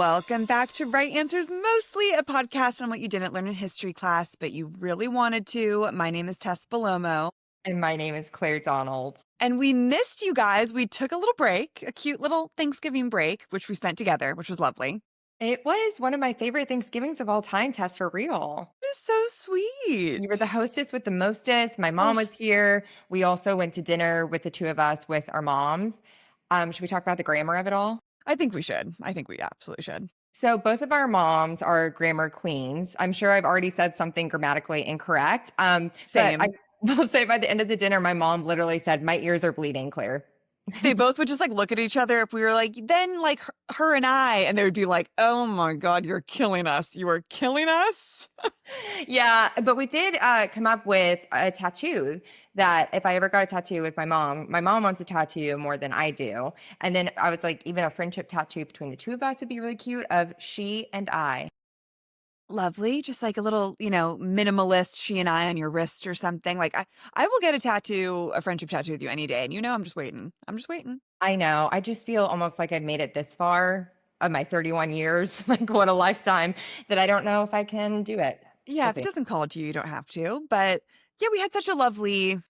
Welcome back to Right Answers Mostly, a podcast on what you didn't learn in history class, but you really wanted to. My name is Tess Palomo. And my name is Claire Donald. And we missed you guys. We took a little break, a cute little Thanksgiving break, which we spent together, which was lovely. It was one of my favorite Thanksgivings of all time, Tess, for real. It is so sweet. You were the hostess with the mostest. My mom was here. We also went to dinner with the two of us with our moms. Should we talk about the grammar of it all? I think we should. I think we absolutely should. So both of our moms are grammar queens. I'm sure I've already said something grammatically incorrect. Same. But I will say by the end of the dinner, my mom literally said, "My ears are bleeding, Claire." They both would just like look at each other if we were like, then like her and I, and they would be like, oh my God, you're killing us. You are killing us. Yeah, but we did come up with a tattoo that if I ever got a tattoo with my mom wants a tattoo more than I do. And then I was like, even a friendship tattoo between the two of us would be really cute of she and I. Lovely. Just like a little, minimalist she and I on your wrist or something. Like I will get a tattoo, a friendship tattoo with you any day. And I'm just waiting. I'm just waiting. I know. I just feel almost like I've made it this far of my 31 years. Like what a lifetime that I don't know if I can do it. Yeah, We'll if it see. doesn't call to you, you don't have to. But yeah, we had such a lovely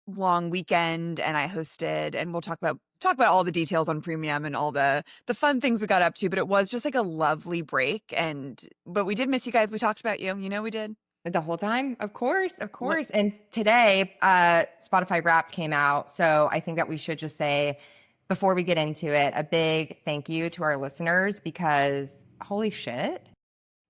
long weekend and I hosted, and we'll talk about all the details on premium and all the fun things we got up to, but it was just like a lovely break. But we did miss you guys. We talked about you. We did. The whole time? Of course. And today, Spotify Wrapped came out. So I think that we should just say, before we get into it, a big thank you to our listeners because holy shit.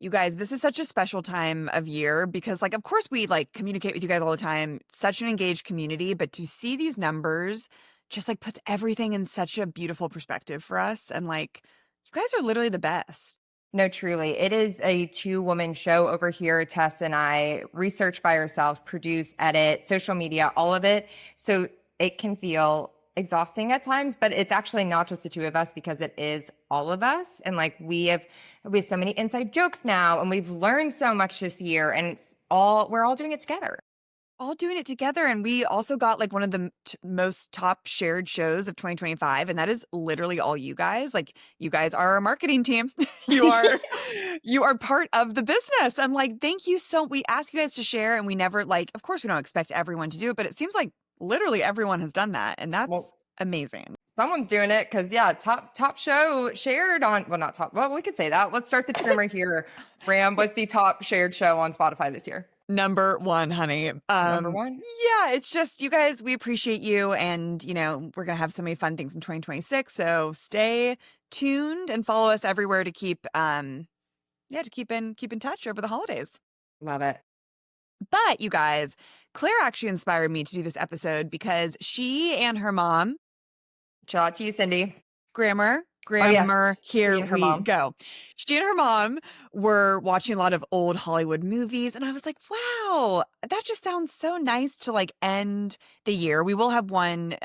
You guys, this is such a special time of year because, like, of course we like communicate with you guys all the time. Such an engaged community, but to see these numbers just like puts everything in such a beautiful perspective for us. And like, you guys are literally the best. No, truly. It is a two-woman show over here. Tess and I research by ourselves, produce, edit, social media, all of it. So it can feel exhausting at times, but it's actually not just the two of us because it is all of us. And like we have so many inside jokes now, and we've learned so much this year, and we're all doing it together. All doing it together. And we also got like one of the most top shared shows of 2025. And that is literally all you guys. Like, you guys are our marketing team. you are part of the business. And like, thank you we ask you guys to share, and we never of course we don't expect everyone to do it, but it seems like literally everyone has done that. And that's amazing. Someone's doing it because top show shared on, well, not top, well, we could say that. Let's start the trimmer here. Ram was the top shared show on Spotify this year. Number one, honey. Number one? Yeah, it's just, you guys, we appreciate you. And, we're going to have so many fun things in 2026. So stay tuned and follow us everywhere to keep in touch over the holidays. Love it. But you guys, Claire actually inspired me to do this episode because she and her mom, shout out to you, Cindy. Grammar, yes. Here we mom. go. She and her mom were watching a lot of old Hollywood movies, and I was like, wow, that just sounds so nice to like end the year. We will have one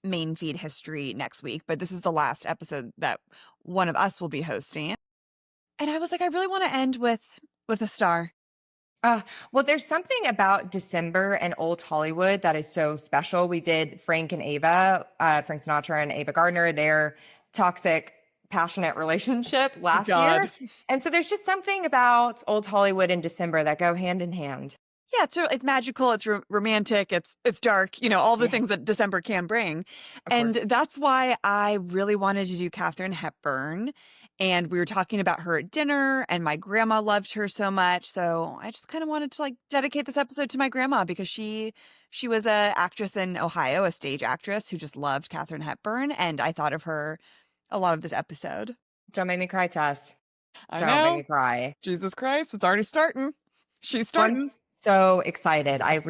main feed history next week, but this is the last episode that one of us will be hosting. And I was like, I really want to end with a star. Well, there's something about December and old Hollywood that is so special. We did Frank Sinatra and Ava Gardner, their toxic, passionate relationship last year. And so there's just something about old Hollywood in December that go hand in hand. Yeah, it's magical, it's romantic, it's dark, all the things that December can bring. And that's why I really wanted to do Katharine Hepburn. And we were talking about her at dinner, and my grandma loved her so much. So I just kind of wanted to like dedicate this episode to my grandma because she was a actress in Ohio, a stage actress who just loved Katharine Hepburn. And I thought of her a lot of this episode. Don't make me cry, Tess. Don't make me cry. Jesus Christ, it's already starting. She's starting. I'm so excited. I'm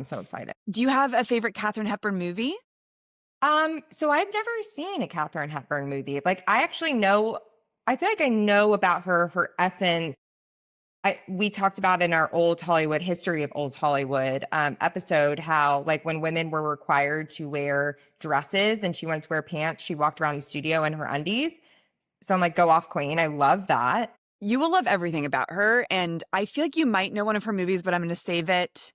so excited. Do you have a favorite Katharine Hepburn movie? So I've never seen a Katharine Hepburn movie. Like I feel like I know about her essence. We talked about in our old Hollywood history of old Hollywood episode, how like when women were required to wear dresses and she wanted to wear pants, she walked around the studio in her undies. So I'm like, go off queen. I love that. You will love everything about her. And I feel like you might know one of her movies, but I'm going to save it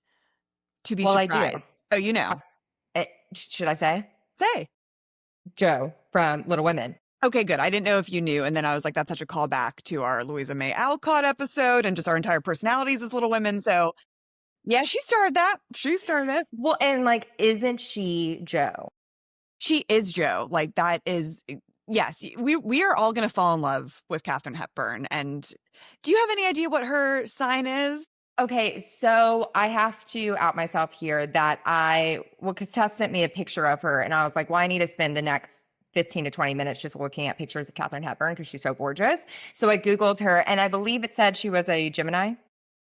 to be surprised. I do. Oh, you know. Should I say? Say. Joe from Little Women. Okay, good. I didn't know if you knew. And then I was like, that's such a callback to our Louisa May Alcott episode and just our entire personalities as Little Women. So yeah, she started that. She started it. Well, and like, isn't she Joe? She is Joe. Like that is yes. We are all gonna fall in love with Katharine Hepburn. And do you have any idea what her sign is? Okay, so I have to out myself here that because Tess sent me a picture of her and I was like, well, I need to spend the next 15 to 20 minutes just looking at pictures of Katharine Hepburn because she's so gorgeous. So I Googled her and I believe it said she was a Gemini.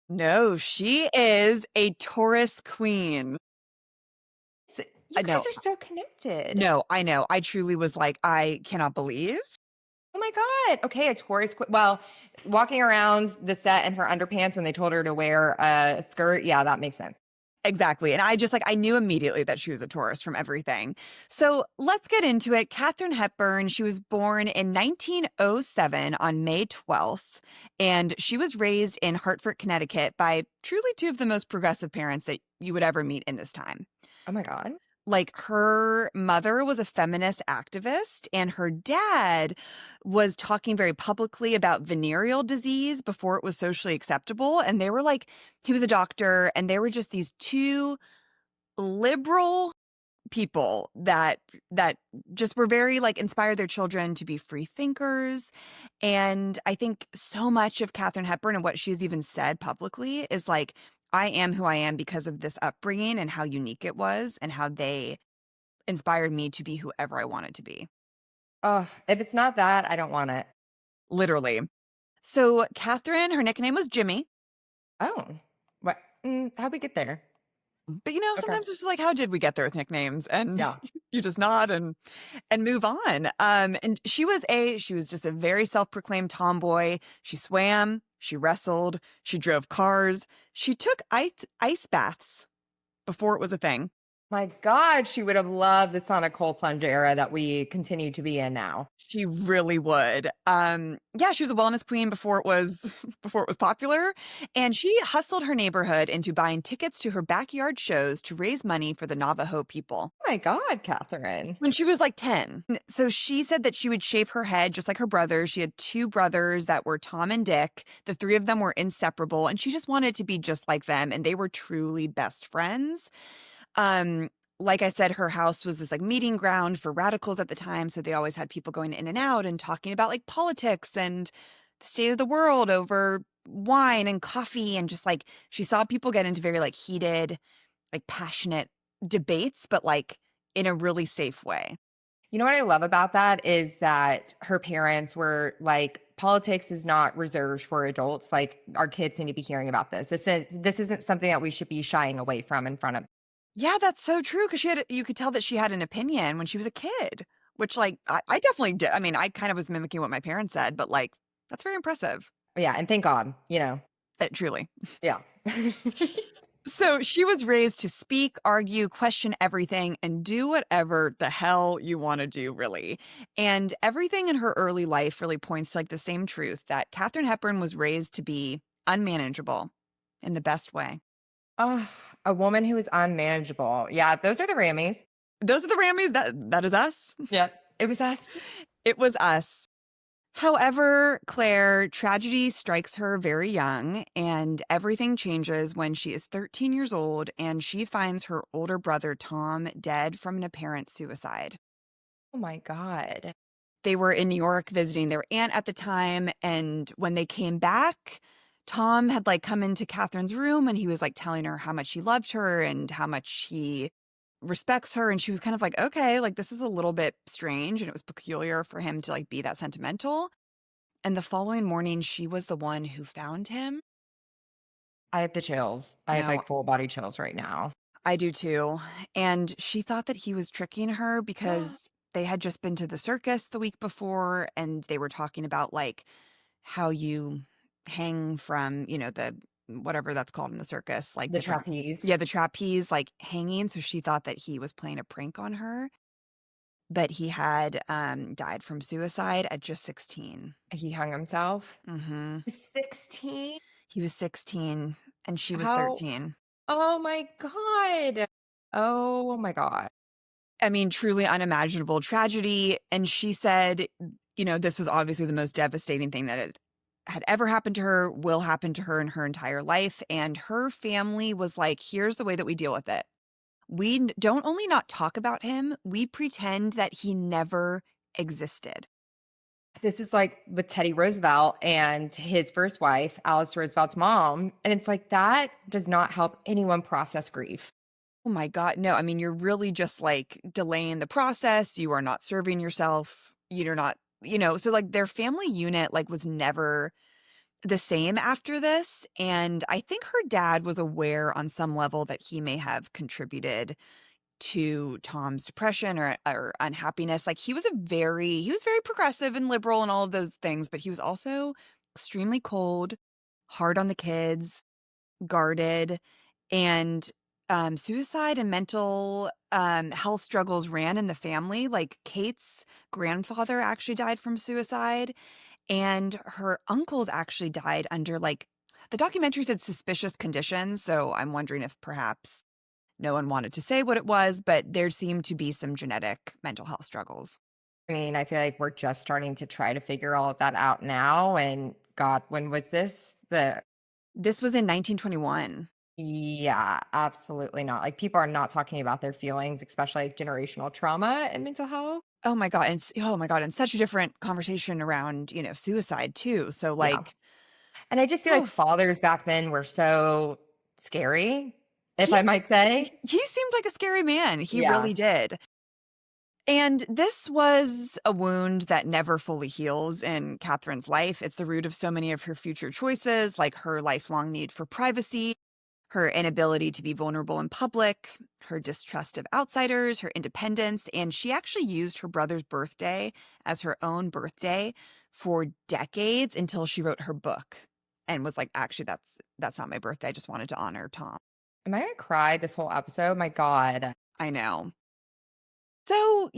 No, she is a Taurus queen. So you No, guys are so connected. no, I know. I truly was like, I cannot believe. Oh my God. Okay, a Taurus. Well, walking around the set in her underpants when they told her to wear a skirt. Yeah, that makes sense. Exactly. And I just like, I knew immediately that she was a Taurus from everything. So let's get into it. Katharine Hepburn, she was born in 1907 on May 12th, and she was raised in Hartford, Connecticut by truly two of the most progressive parents that you would ever meet in this time. Oh my God. Like her mother was a feminist activist and her dad was talking very publicly about venereal disease before it was socially acceptable. And they were like, he was a doctor and they were just these two liberal people that just were very like inspired their children to be free thinkers. And I think so much of Katharine Hepburn and what she's even said publicly is like, I am who I am because of this upbringing and how unique it was and how they inspired me to be whoever I wanted to be. Oh, if it's not that, I don't want it. Literally. So Catherine, her nickname was Jimmy. Oh, what? How'd we get there? But Okay. sometimes it's just like, how did we get there with nicknames? And Yeah. you just nod and move on. And she was just a very self-proclaimed tomboy. She swam, she wrestled, she drove cars, she took ice baths before it was a thing. My God, she would have loved the sonic cold plunge era that we continue to be in now. She really would. Yeah, she was a wellness queen before it was before it was popular, and she hustled her neighborhood into buying tickets to her backyard shows to raise money for the Navajo people Oh my God, Catherine. when she was like 10. So she said that she would shave her head just like her brothers. She had two brothers that were Tom and Dick. The three of them were inseparable, and she just wanted to be just like them, and they were truly best friends. Um, like I said, her house was this like meeting ground for radicals at the time. So they always had people going in and out and talking about like politics and the state of the world over wine and coffee. And just like she saw people get into very like heated, like passionate debates, but like in a really safe way. You know what I love about that is that her parents were like, politics is not reserved for adults. Like our kids need to be hearing about this. This isn't something that we should be shying away from in front of. Yeah, that's so true. Cause you could tell that she had an opinion when she was a kid, which like I definitely did. I mean, I kind of was mimicking what my parents said, but like that's very impressive. Yeah, and thank God, Truly. Yeah. So she was raised to speak, argue, question everything, and do whatever the hell you want to do, really. And everything in her early life really points to like the same truth that Katharine Hepburn was raised to be unmanageable in the best way. Oh, a woman who is unmanageable. Yeah, those are the Rammies. Those are the Rammies. That is us. Yeah, it was us. It was us. However, Claire, tragedy strikes her very young, and everything changes when she is 13 years old and she finds her older brother, Tom, dead from an apparent suicide. Oh my God. They were in New York visiting their aunt at the time, and when they came back, Tom had like come into Catherine's room and he was like telling her how much he loved her and how much he respects her, and she was kind of like, okay, like this is a little bit strange, and it was peculiar for him to like be that sentimental. And the following morning she was the one who found him. I have the chills. I have No, like full body chills right now. I do too. And she thought that he was tricking her because they had just been to the circus the week before and they were talking about like how you hang from, the whatever that's called in the circus, like The different. trapeze. Yeah, the trapeze, like hanging. So she thought that he was playing a prank on her, but he had died from suicide at just 16. He hung himself. Mm-hmm. 16. He was 16 and she was How? 13. Oh my God. Oh my God. I mean, truly unimaginable tragedy. And she said this was obviously the most devastating thing that had ever happened to her, will happen to her in her entire life. And her family was like, here's the way that we deal with it. We don't only not talk about him, we pretend that he never existed. This is like with Teddy Roosevelt and his first wife, Alice Roosevelt's mom. And it's like that does not help anyone process grief. Oh my God. No, I mean, you're really just like delaying the process. You are not serving yourself. You're not, so like their family unit like was never the same after this. And I think her dad was aware on some level that he may have contributed to Tom's depression or unhappiness. Like he was very progressive and liberal and all of those things, but he was also extremely cold, hard on the kids, guarded, and suicide and mental health struggles ran in the family. Like Kate's grandfather actually died from suicide, and her uncles actually died under like the documentary said suspicious conditions. So I'm wondering if perhaps no one wanted to say what it was, but there seemed to be some genetic mental health struggles. I mean, I feel like we're just starting to try to figure all of that out now. And God, when was this? This was in 1921. Yeah, absolutely not. Like people are not talking about their feelings, especially like generational trauma and mental health. Oh my God. Oh my God. And such a different conversation around, suicide too. So Yeah. like, And I just feel like oh, fathers back then were so scary, if I might say. he seemed like a scary man. He Yeah. really did. And this was a wound that never fully heals in Catherine's life. It's the root of so many of her future choices, like her lifelong need for privacy, her inability to be vulnerable in public, her distrust of outsiders, her independence. And she actually used her brother's birthday as her own birthday for decades until she wrote her book and was like, actually, that's not my birthday. I just wanted to honor Tom. Am I gonna cry this whole episode? My God. I know. So,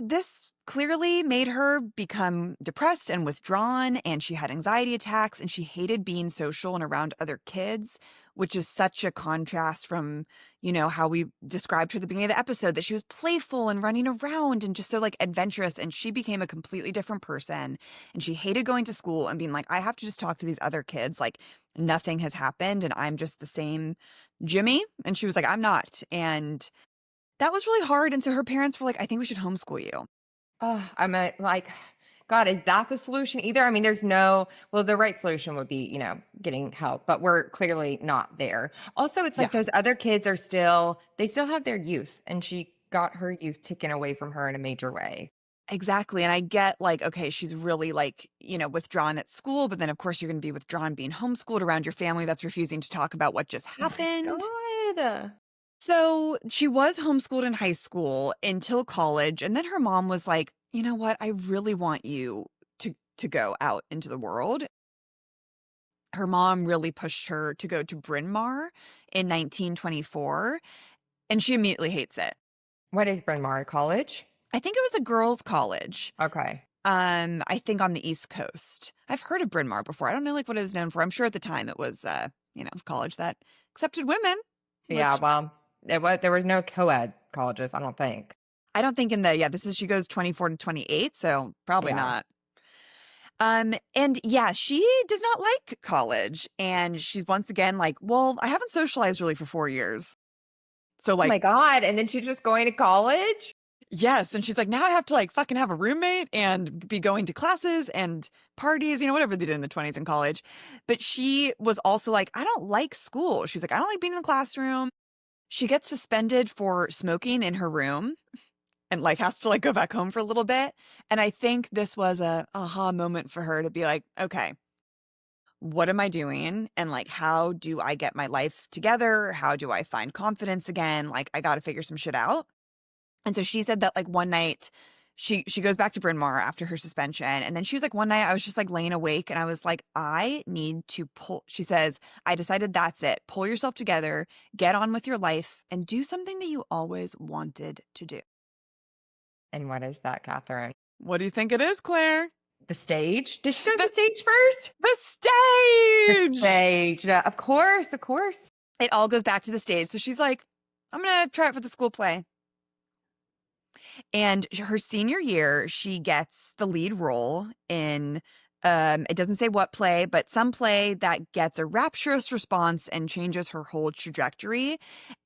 this clearly made her become depressed and withdrawn, and she had anxiety attacks, and she hated being social and around other kids, which is such a contrast from, how we described her at the beginning of the episode, that she was playful and running around and just so like adventurous. And she became a completely different person. And she hated going to school and being like, I have to just talk to these other kids. Like nothing has happened and I'm just the same Jimmy. And she was like, I'm not. And that was really hard, and so her parents were like, "I think we should homeschool you." Oh, like, God, is that the solution either? I mean, the right solution would be, getting help, but we're clearly not there. Also, it's Yeah, like those other kids they still have their youth, and she got her youth taken away from her in a major way. exactly, and I get, like, okay, she's really, like, withdrawn at school, but then, of course, you're gonna be withdrawn being homeschooled around your family that's refusing to talk about what just Oh my happened. God. So, she was homeschooled in high school until college, and then her mom was like, "You know what? I really want you to go out into the world." Her mom really pushed her to go to Bryn Mawr in 1924, and she immediately hates it. What is Bryn Mawr College? I think it was a girls' college, Okay. I think on the East Coast. I've heard of Bryn Mawr before. I don't know, like, what it was known for. I'm sure at the time it was, a college that accepted women, Yeah, which well, there was no co-ed colleges, I don't think. I don't think she goes 24 to 28, so probably Yeah. not. And yeah, she does not like college, and she's once again like, "Well, I haven't socialized really for 4 years." So, Oh like, my God. And then she's just going to college? yes, and she's like, "Now I have to, like, fucking have a roommate and be going to classes and parties," whatever they did in the 20s in college. But she was also like, "I don't like school." She's like, "I don't like being in the classroom." She gets suspended for smoking in her room and, like, has to, like, go back home for a little bit. And I think this was a aha moment for her to be like, "Okay, what am I doing? And, like, how do I get my life together? How do I find confidence again? Like, I gotta figure some shit out." And so she said that, like, one night she goes back to Bryn Mawr after her suspension, and then she was like, "One night I was just, like, laying awake, and I was like, I need to pull," she says, "I decided that's it. Pull yourself together, get on with your life, and do something that you always wanted to do." And what is that, Catherine? What do you think it is, Claire? The stage? Did she go to the The stage first? the The stage! stage. Of course, of course. It all goes back to the stage. So she's like, "I'm gonna try it for the school play." And her senior year, she gets the lead role in it doesn't say what play, but some play that gets a rapturous response and changes her whole trajectory.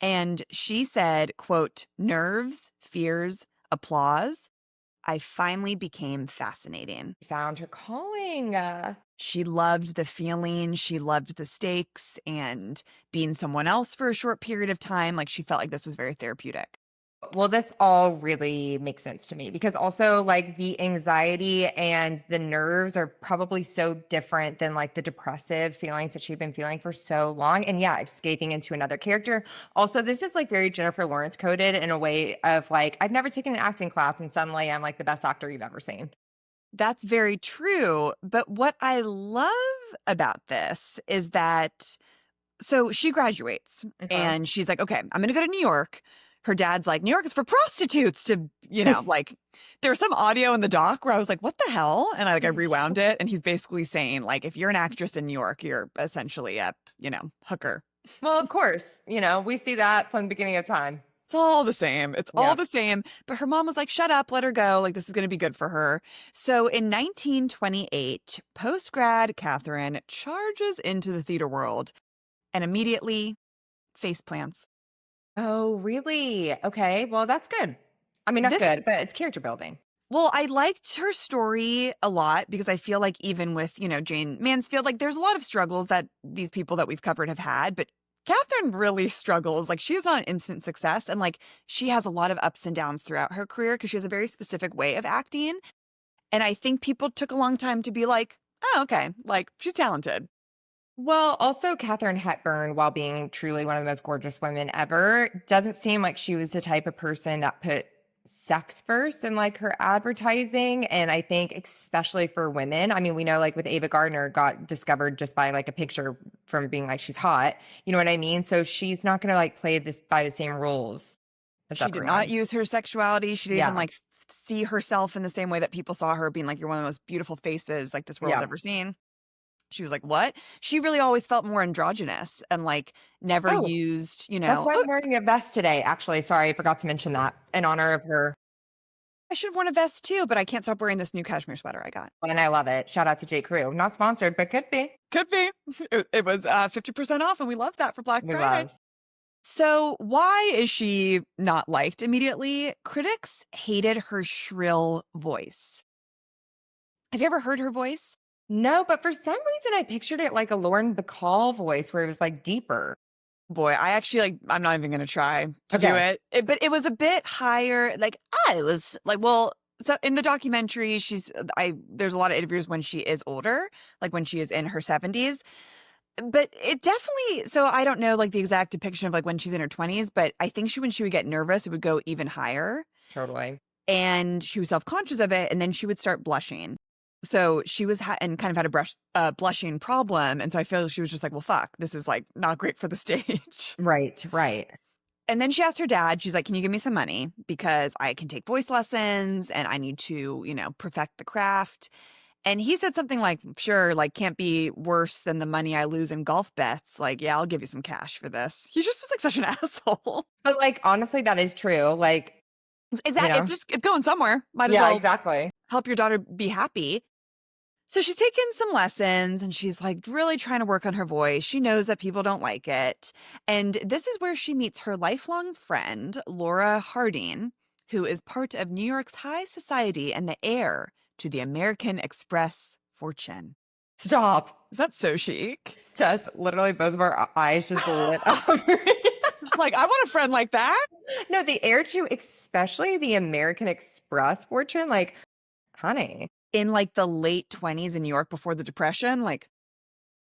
And she said, quote, "Nerves, fears, applause. I finally became fascinating." Found her calling. She loved the feeling, she loved the stakes, and being someone else for a short period of time. Like, she felt like this was very therapeutic. Well, this all really makes sense to me because also like the anxiety and the nerves are probably so different than like the depressive feelings that she'd been feeling for so long. And yeah, escaping into another character. Also, this is like very Jennifer Lawrence coded in a way of like, I've never taken an acting class and suddenly I'm like the best actor you've ever seen. That's very true. But what I love about this is that so she graduates Okay. and she's like, okay, I'm going to go to New York. Her dad's like, New York is for prostitutes to, like there was some audio in the doc where I was like, what the hell? And I rewound it. And he's basically saying, like, if you're an actress in New York, you're essentially a, hooker. Well, of course, we see that from the beginning of time. It's all the same. It's all Yeah. the same. But her mom was like, shut up, let her go. Like, this is going to be good for her. So in 1928, post grad Katharine charges into the theater world and immediately face plants. Oh, really? Okay. Well, that's good. I mean, not This, good, but it's character building. well, I liked her story a lot because I feel like even with, Jane Mansfield, like there's a lot of struggles that these people that we've covered have had, but Catherine really struggles. Like, she is not an instant success. And like, she has a lot of ups and downs throughout her career because she has a very specific way of acting. And I think people took a long time to be like, oh, okay, like she's talented. Well, also Katharine Hepburn, while being truly one of the most gorgeous women ever, doesn't seem like she was the type of person that put sex first in like her advertising. And I think especially for women, I mean, we know like with Ava Gardner got discovered just by like a picture from being like she's hot. You know what I mean? So she's not gonna like play this by the same rules as She did not everyone. use her sexuality. She didn't even Yeah. like see herself in the same way that people saw her, being like, you're one of the most beautiful faces like this world's Yeah. ever seen. She was like, what? She really always felt more androgynous and like never Oh, used, that's why oh, I'm wearing a vest today. Actually, sorry, I forgot to mention that in honor of her. I should have worn a vest too, but I can't stop wearing this new cashmere sweater I got. And I love it. Shout out to J. Crew. Not sponsored, but could be. Could be. It was 50% off, and we love that for Black We Friday. love. So why is she not liked immediately? Critics hated her shrill voice. Have you ever heard her voice? No, but for some reason I pictured it like a Lauren Bacall voice where it was like deeper. Boy, I actually I'm not even going to try to do Okay. it. But it was a bit higher. Like, I was like, well, so in the documentary, there's a lot of interviews when she is older, like when she is in her 70s. But it definitely, so I don't know like the exact depiction of like when she's in her 20s, but I think when she would get nervous, it would go even higher. Totally. And she was self-conscious of it, and then she would start blushing. So she was and kind of had a blushing problem, and so I feel she was just like, well, fuck, this is like not great for the stage. Right, right. And then she asked her dad, she's like, can you give me some money because I can take voice lessons and I need to, perfect the craft. And he said something like, sure, like can't be worse than the money I lose in golf bets. Like, yeah, I'll give you some cash for this. He just was like such an asshole. But like honestly, that is true. Like, Exactly. It's going somewhere. Might as yeah, well exactly. help your daughter be happy. So she's taken some lessons and she's like really trying to work on her voice. She knows that people don't like it. And this is where she meets her lifelong friend, Laura Harding, who is part of New York's high society and the heir to the American Express fortune. Stop. Is that so chic? Just literally both of our eyes just lit up. Like, I want a friend like that. No, the heir to especially the American Express fortune, like, honey. In like the late 20s in New York before the Depression, like,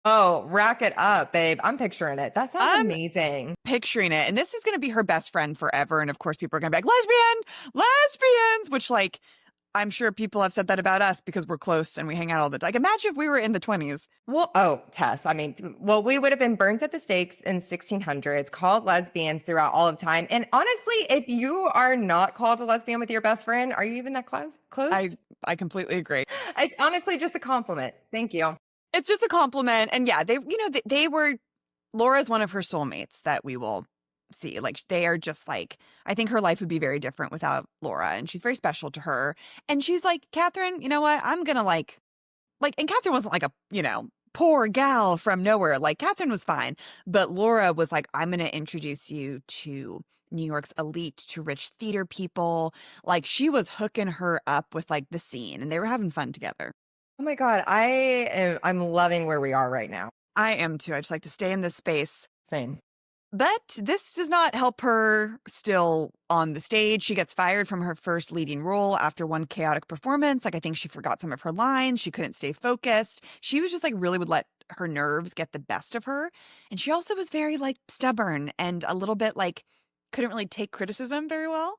Oh, rack it up, babe. I'm picturing it. That sounds I'm amazing. picturing it. And this is going to be her best friend forever. And of course, people are going to be like, lesbians, which like, I'm sure people have said that about us because we're close and we hang out all the time. Like, imagine if we were in the 20s. Well, oh, Tess, I mean, well, we would have been burnt at the stakes in 1600s, called lesbians throughout all of time. And honestly, if you are not called a lesbian with your best friend, are you even that close? I completely agree. It's honestly just a compliment. Thank you. It's just a compliment. And yeah, they were, Laura's one of her soulmates that we will see. Like they are just like, I think her life would be very different without Laura, and she's very special to her. And she's like, Catherine, you know what? I'm gonna like, and Catherine wasn't like a, poor gal from nowhere. Like Catherine was fine, but Laura was like, I'm gonna introduce you to New York's elite, to rich theater people. Like she was hooking her up with like the scene, and they were having fun together. Oh my God. I'm loving where we are right now. I am too. I just like to stay in this space. Same. But this does not help her still on the stage. She gets fired from her first leading role after one chaotic performance. Like, I think she forgot some of her lines. She couldn't stay focused. She was just like really would let her nerves get the best of her. And she also was very like stubborn and a little bit like couldn't really take criticism very well.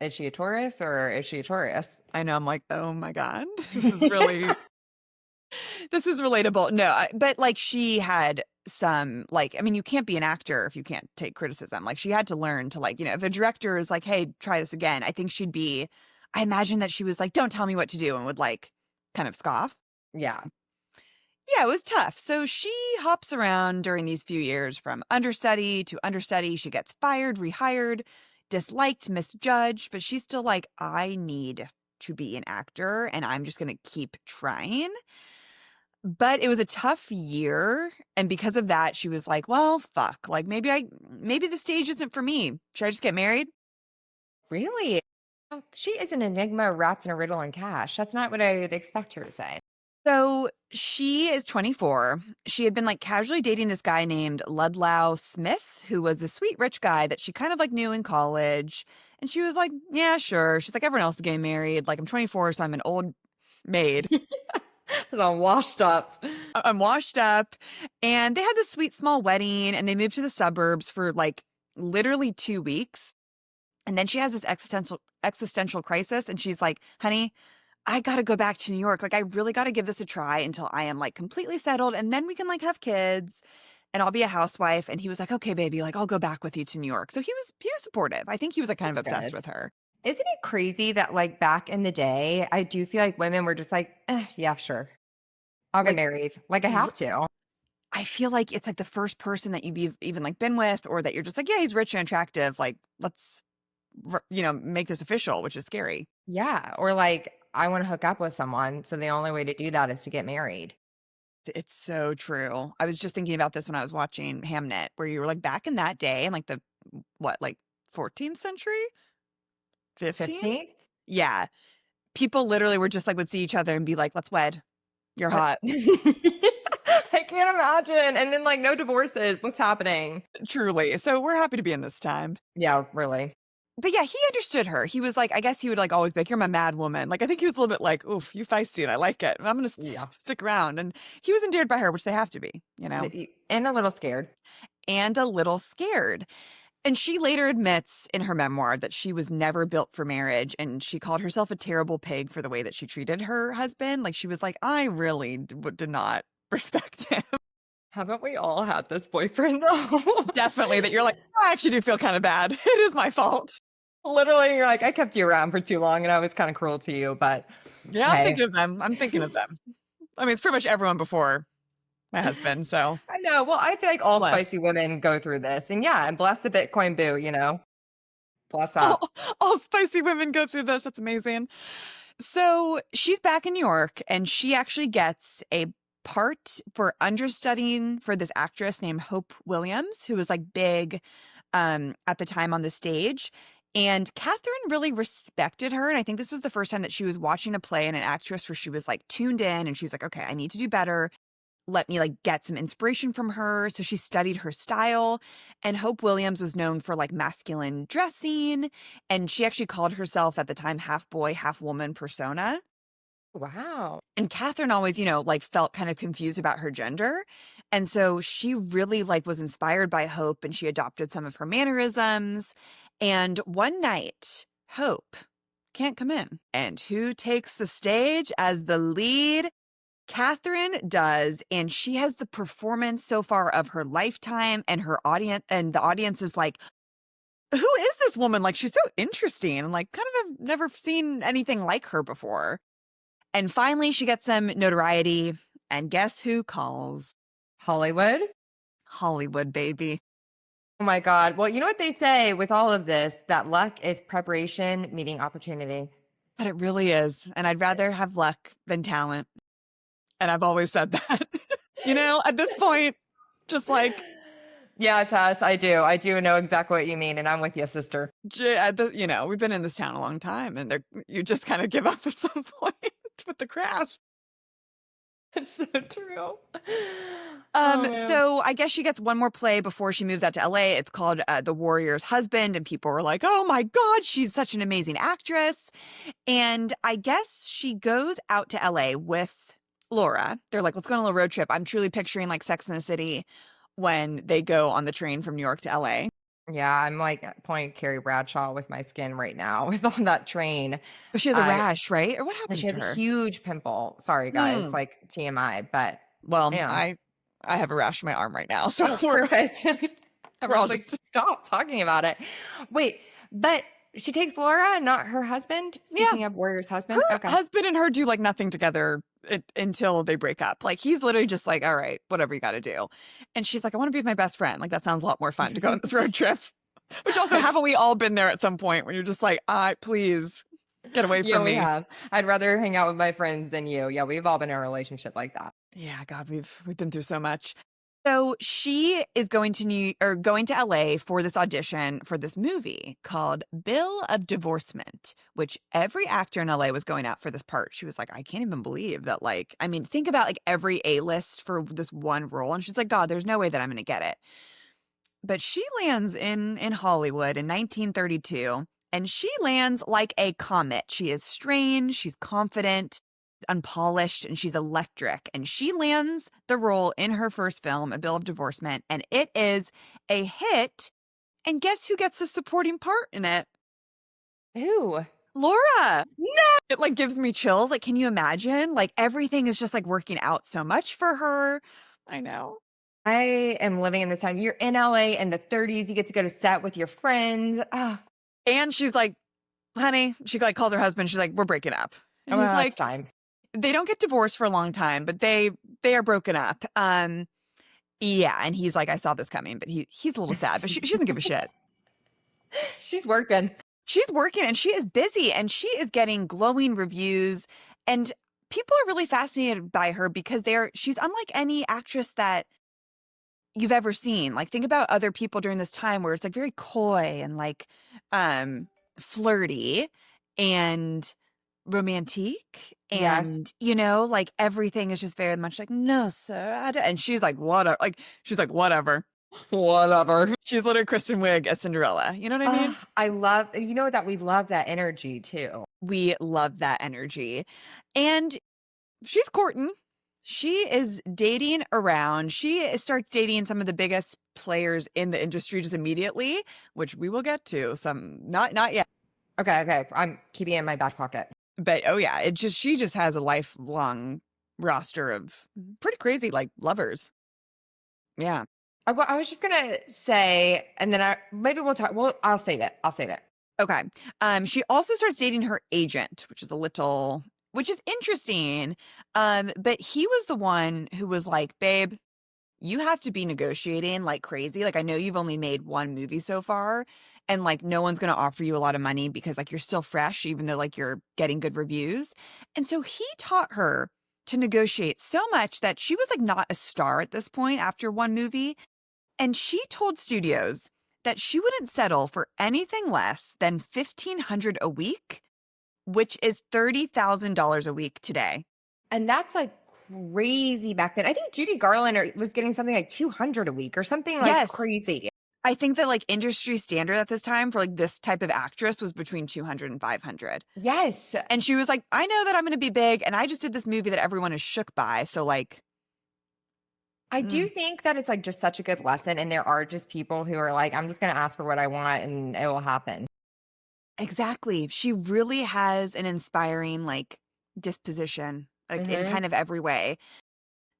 Is she a Taurus or is she a Taurus? I know. I'm like, oh my God, this is relatable. No, but like she had some like, I mean, you can't be an actor if you can't take criticism. Like she had to learn to like, if a director is like, hey, try this again, I think I imagine that she was like, don't tell me what to do, and would like kind of scoff. Yeah. Yeah, it was tough. So she hops around during these few years from understudy to understudy. She gets fired, rehired, disliked, misjudged, but she's still like, I need to be an actor and I'm just going to keep trying. But it was a tough year, and because of that, she was like, "Well, fuck, like, maybe the stage isn't for me. Should I just get married?" Really? Oh, she is an enigma wrapped in a riddle and cash. That's not what I would expect her to say. So, she is 24. She had been, like, casually dating this guy named Ludlow Smith, who was the sweet rich guy that she kind of, like, knew in college, and she was like, "Yeah, sure." She's like, "Everyone else is getting married, like, I'm 24, so I'm an old maid. 'Cause I'm washed up. I'm washed up." And they had this sweet small wedding, and they moved to the suburbs for, like, literally 2 weeks. And then she has this existential crisis, and she's like, "Honey, I gotta go back to New York. Like, I really gotta give this a try until I am like completely settled, and then we can like have kids, and I'll be a housewife." And he was like, "Okay, baby, like I'll go back with you to New York." So he was supportive. I think he was like kind of That's obsessed good. with her. Isn't it crazy that like back in the day, I do feel like women were just like, yeah, sure. I'll get Like, married. Like I r- have to. I feel like it's like the first person that you've even like been with, or that you're just like, yeah, he's rich and attractive. Like, let's make this official, which is scary. Yeah. Or like, I want to hook up with someone. So the only way to do that is to get married. It's so true. I was just thinking about this when I was watching Hamnet, where you were like back in that day in like the like 14th century, 15? 15? Yeah. People literally were just like would see each other and be like, "Let's wed. You're hot." I can't imagine. And then like no divorces. What's happening? Truly. So we're happy to be in this time. Yeah, really. But yeah, he understood her. He was like, I guess he would like always be like, "You're my mad woman." Like I think he was a little bit like, "Oof, you feisty and I like it. I'm gonna Yeah. stick around." And he was endeared by her, which they have to be. And a little scared. And a little scared. And she later admits in her memoir that she was never built for marriage, and she called herself a terrible pig for the way that she treated her husband. Like she was like, I really did not respect him. Haven't we all had this boyfriend though? Definitely that you're like, I actually do feel kind of bad. It is my fault. Literally, you're like, I kept you around for too long and I was kind of cruel to you, but Yeah, I'm hey. thinking of them. I'm thinking of them. I mean, it's pretty much everyone before my husband. So I know. Well, I feel like all bless. spicy women go through this. And yeah, and bless the Bitcoin boo. Bless up. All spicy women go through this. That's amazing. So she's back in New York, and she actually gets a part for understudying for this actress named Hope Williams, who was like big at the time on the stage. And Catherine really respected her. And I think this was the first time that she was watching a play and an actress where she was like tuned in, and she was like, okay, I need to do better. Let me like get some inspiration from her. So she studied her style. And Hope Williams was known for like masculine dressing. And she actually called herself at the time half boy, half woman persona. Wow. And Catherine always, like felt kind of confused about her gender. And so she really like was inspired by Hope, and she adopted some of her mannerisms. And one night, Hope can't come in. And who takes the stage as the lead? Catherine does, and she has the performance so far of her lifetime, and her audience, and the audience is like, who is this woman? Like, she's so interesting, and like kind of have never seen anything like her before. And finally she gets some notoriety, and guess who calls? Hollywood. Hollywood, baby. Oh my God. Well, you know what they say with all of this, that luck is preparation meeting opportunity. But it really is. And I'd rather have luck than talent. And I've always said that. At this point, just like, Yeah, Tess, I do. I do know exactly what you mean. And I'm with you, sister. we've been in this town a long time and you just kind of give up at some point with the craft. It's so true. Oh, man. So I guess she gets one more play before she moves out to LA. It's called The Warrior's Husband, and people were like, "Oh my God, she's such an amazing actress." And I guess she goes out to LA with Laura. They're like, "Let's go on a little road trip." I'm truly picturing like Sex in the City when they go on the train from New York to LA. Yeah, I'm like playing Carrie Bradshaw with my skin right now with on that train. But she has a I rash, right? Or what And happens she to has a her? huge pimple. Sorry, guys, Hmm. like TMI, but Well, yeah. I have a rash on my arm right now, so Oh, we're perfect. we're all Everyone's like, just stop talking about it. Wait, but she takes Laura, not her husband. yeah. Speaking of Warrior's Her husband. Okay. husband and her do like nothing together until they break up. Like he's literally just like, all right, whatever you got to do. And she's like, I want to be with my best friend. Like that sounds a lot more fun to go on this road trip. Which also, haven't we all been there at some point when you're just like, please get away Yeah, from we me. have. I'd rather hang out with my friends than you. Yeah, we've all been in a relationship like that. Yeah, God, we've been through so much. So she is going to LA for this audition for this movie called Bill of Divorcement, which every actor in LA was going out for this part. She was like, I can't even believe that. Like, I mean, think about like every A-list for this one role. And she's like, God, there's no way that I'm going to get it. But she lands in Hollywood in 1932, and she lands like a comet. She is strange, she's confident, unpolished, and she's electric. And she lands the role in her first film, A Bill of Divorcement, and it is a hit. And guess who gets the supporting part in it? Who? Laura. No. It like gives me chills. Like, can you imagine? Like everything is just like working out so much for her. I know. I am living in this time. You're in LA in the 30s. You get to go to set with your friends. Ah, And she's like, honey, she like calls her husband. She's like, we're breaking up. And he's well, like, it's time. they don't get divorced for a long time, but they are broken up. Yeah, and he's like, I saw this coming, but he's a little sad, but she doesn't give a shit. She's working. She's working and she is busy and she is getting glowing reviews, and people are really fascinated by her because she's unlike any actress that you've ever seen. Like think about other people during this time where it's like very coy and like flirty and romantic, Yes. and like everything is just very much like, no sir, and she's like whatever, whatever. Whatever. She's literally Kristen Wiig as Cinderella, you know what I mean? I love, you know that we love that energy too. We love that energy. And she's courting, she is dating around, starts dating some of the biggest players in the industry just immediately, which we will get to. Some not yet. Okay. I'm keeping it in my back pocket. But oh yeah, she just has a lifelong roster of pretty crazy like lovers. Yeah. I was just gonna say, and then maybe we'll talk. Well, I'll save it. Okay. She also starts dating her agent, which is interesting. But he was the one who was like, babe, you have to be negotiating like crazy. Like, I know you've only made one movie so far, and like no one's going to offer you a lot of money because like you're still fresh, even though like you're getting good reviews. And so he taught her to negotiate so much that she was like not a star at this point after one movie. And she told studios that she wouldn't settle for anything less than $1,500 a week, which is $30,000 a week today. And that's like crazy back then. I think Judy Garland was getting something like 200 a week or something like Yes. crazy. I think that like industry standard at this time for like this type of actress was between 200 and 500. Yes. And she was like, I know that I'm going to be big, and I just did this movie that everyone is shook by. So like, I do think that it's like just such a good lesson. And there are just people who are like, I'm just going to ask for what I want and it will happen. exactly. She really has an inspiring like disposition, like in kind of every way.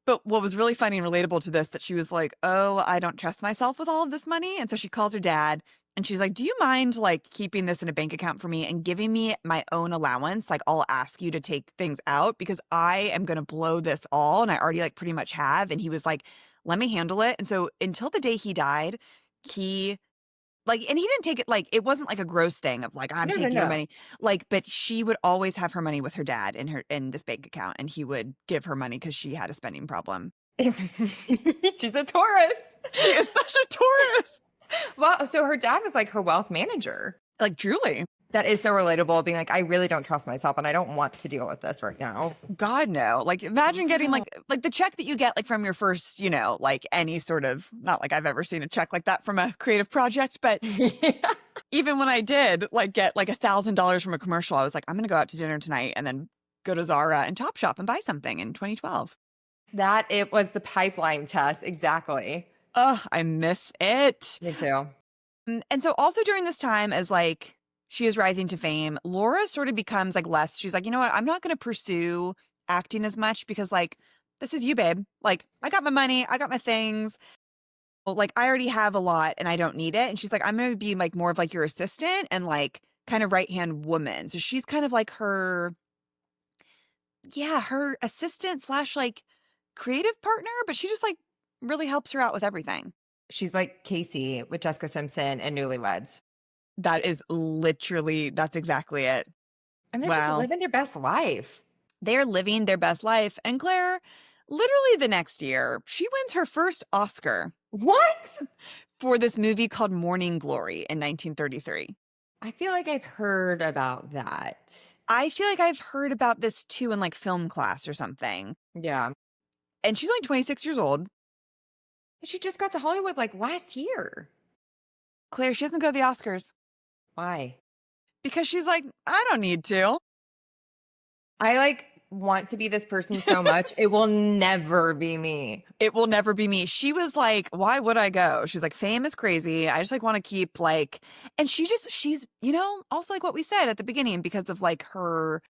But what was really funny and relatable to this, that she was like, oh, I don't trust myself with all of this money. And so she calls her dad and she's like, do you mind like keeping this in a bank account for me and giving me my own allowance? Like I'll ask you to take things out because I am going to blow this all. And I already like pretty much have. And he was like, let me handle it. And so until the day he died, he like, and he didn't take it like, it wasn't like a gross thing of like, I'm No, no, taking your no. money. Like, but she would always have her money with her dad in this bank account, and he would give her money because she had a spending problem. She's a Taurus. She is such a Taurus. Well, so her dad was like her wealth manager. Like, truly. That is so relatable, being like, I really don't trust myself and I don't want to deal with this right now. God, no. Like, imagine getting Wow. like the check that you get like from your first, like any sort of, not like I've ever seen a check like that from a creative project, but Yeah. even when I did like get like $1,000 from a commercial, I was like, I'm going to go out to dinner tonight and then go to Zara and Topshop and buy something in 2012. That it was the pipeline test. Exactly. Ugh, I miss it. Me too. And so also during this time as like she is rising to fame, Laura sort of becomes like less, she's like, you know what? I'm not going to pursue acting as much because like, this is you, babe. Like, I got my money, I got my things. Well, like, I already have a lot and I don't need it. And she's like, I'm going to be like more of like your assistant and like kind of right hand woman. So she's kind of like her assistant slash like creative partner, but she just like really helps her out with everything. She's like Casey with Jessica Simpson and Newlyweds. That's exactly it. And they're just Wow. living their best life. They're living their best life. And Claire, literally the next year, she wins her first Oscar What? for this movie called Morning Glory in 1933. I feel like I've heard about that. I feel like I've heard about this too in like film class or something. Yeah. And she's only 26 years old. She just got to Hollywood like last year. Claire, she doesn't go to the Oscars Why? because she's like, I don't need to. I like want to be this person so much. It will never be me. It will never be me. She was like, why would I go? She's like, fame is crazy. I just like want to keep like, and she's, also like what we said at the beginning because of like her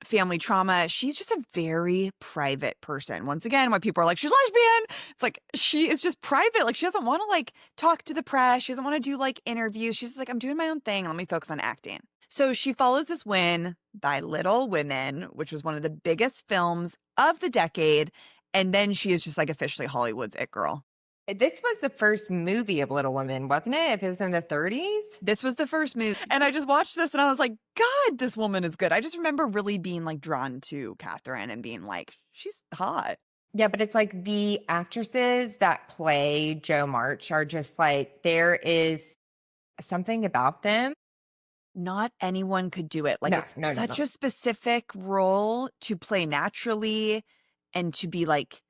family trauma. She's just a very private person. Once again, why people are like, she's lesbian. It's like, she is just private. Like she doesn't want to like talk to the press. She doesn't want to do like interviews. She's just like, I'm doing my own thing. Let me focus on acting. So she follows this win by Little Women, which was one of the biggest films of the decade. And then she is just like officially Hollywood's it girl. This was the first movie of Little Women, wasn't it? If it was in the 30s? This was the first movie. And I just watched this and I was like, God, this woman is good. I just remember really being like drawn to Katharine and being like, she's hot. Yeah, but it's like the actresses that play Jo March are just like, there is something about them. Not anyone could do it. Like No, it's no, no, such no. a specific role to play naturally and to be like,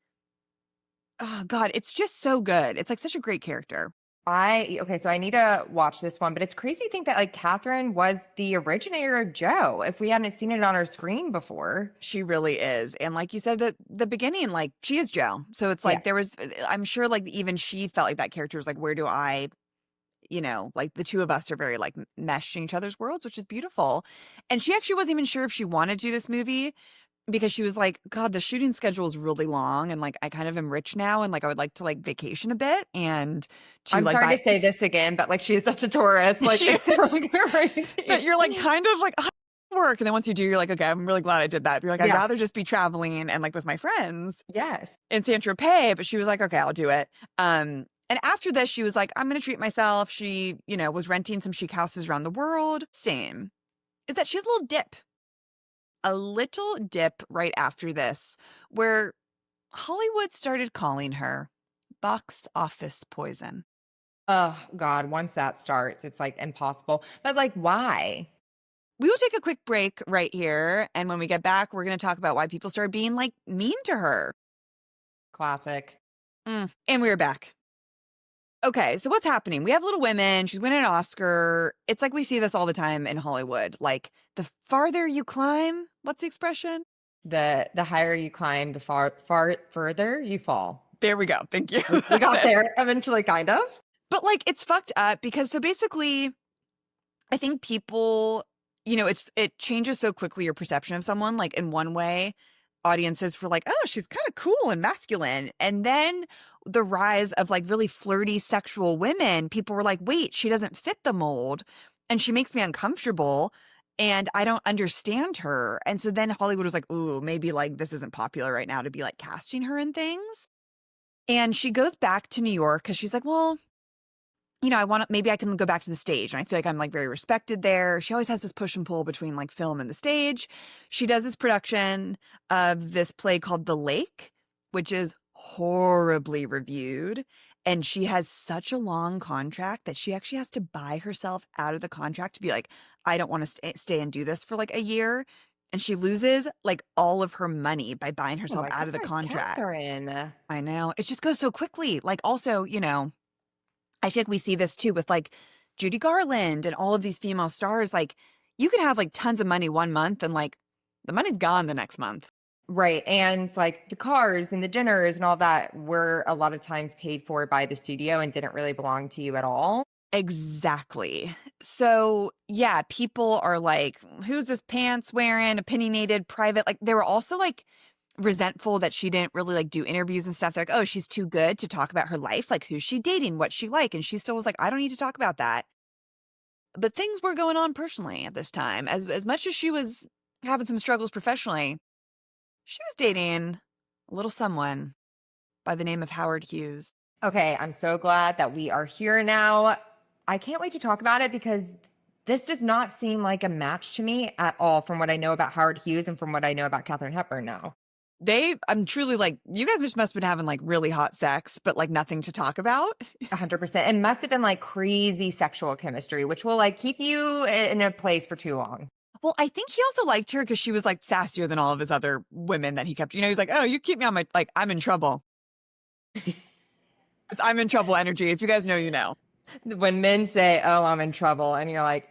oh God, it's just so good. It's like such a great character. Okay, so I need to watch this one, but it's crazy to think that like Katharine was the originator of Jo if we hadn't seen it on our screen before. She really is. And like you said at the beginning, like she is Jo. So it's like I'm sure like even she felt like that character was like, where do I, like the two of us are very like meshed in each other's worlds, which is beautiful. And she actually wasn't even sure if she wanted to do this movie because she was like, God, the shooting schedule is really long. And like, I kind of am rich now. And like, I would like to like vacation a bit and to I'm like sorry to say this again, but like she is such a Taurus. Like, it's so crazy. But you're like kind of like, "Oh, work." And then once you do, you're like, okay, I'm really glad I did that. But you're like, I'd Yes. rather just be traveling and like with my friends Yes. in Saint Tropez. But she was like, okay, I'll do it. And after this, she was like, I'm going to treat myself. She, was renting some chic houses around the world. Same is that she has a little dip right after this, where Hollywood started calling her box office poison. Oh God, once that starts, it's like impossible. But like, why? We will take a quick break right here. And when we get back, we're going to talk about why people started being like mean to her. Classic. And we are back. Okay, so what's happening? We have Little Women. She's winning an Oscar. It's like we see this all the time in Hollywood. Like the farther you climb, what's the expression? The higher you climb, the far further you fall. There we go. Thank you. We got there eventually, kind of. But like it's fucked up because so basically, I think people, it changes so quickly your perception of someone. Like in one way, audiences were like, oh, she's kind of cool and masculine. And then the rise of like really flirty sexual women, people were like, wait, she doesn't fit the mold and she makes me uncomfortable and I don't understand her. And so then Hollywood was like, ooh, maybe like this isn't popular right now to be like casting her in things. And she goes back to New York because she's like, well, I want to, maybe I can go back to the stage. And I feel like I'm like very respected there. She always has this push and pull between like film and the stage. She does this production of this play called The Lake, which is horribly reviewed. And she has such a long contract that she actually has to buy herself out of the contract to be like, I don't want to stay and do this for like a year. And she loses like all of her money by buying Oh herself my out of the God, contract. Catherine. I know. It just goes so quickly. Like also, I feel like we see this too with like Judy Garland and all of these female stars. Like you can have like tons of money one month and like the money's gone the next month. Right. And like the cars and the dinners and all that were a lot of times paid for by the studio and didn't really belong to you at all. Exactly. So yeah, people are like, who's this pants wearing, opinionated, private? Like they were also like resentful that she didn't really like do interviews and stuff. They're like, oh, she's too good to talk about her life. Like who's she dating? What's she like? And she still was like, I don't need to talk about that. But things were going on personally at this time. As much as she was having some struggles professionally, she was dating a little someone by the name of Howard Hughes. Okay. I'm so glad that we are here now. I can't wait to talk about it because this does not seem like a match to me at all from what I know about Howard Hughes and from what I know about Katharine Hepburn now. I'm truly like, you guys just must have been having like really hot sex, but like nothing to talk about. 100%. It must have been like crazy sexual chemistry, which will like keep you in a place for too long. Well, I think he also liked her because she was like sassier than all of his other women that he kept, he's like, oh, you keep me on my, like, I'm in trouble. It's I'm in trouble energy. If you guys know, you know. When men say, "Oh, I'm in trouble," and you're like,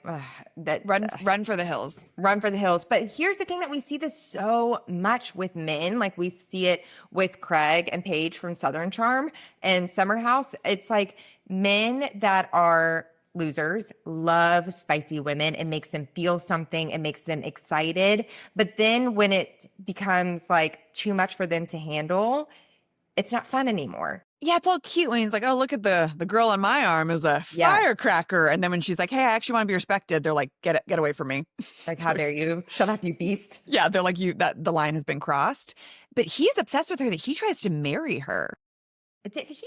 "That Run for the hills." run for the hills." But here's the thing that we see this so much with men. Like we see it with Craig and Paige from Southern Charm and Summer House. It's like men that are losers love spicy women. It makes them feel something. It makes them excited. But then when it becomes like too much for them to handle, it's not fun anymore. Yeah, it's all cute when he's like, oh, look at the girl on my arm is a Yeah. firecracker. And then when she's like, hey, I actually want to be respected, they're like, get away from me. Like, how dare you? Shut up, you beast. Yeah, they're like, that the line has been crossed. But he's obsessed with her that he tries to marry her. Did he?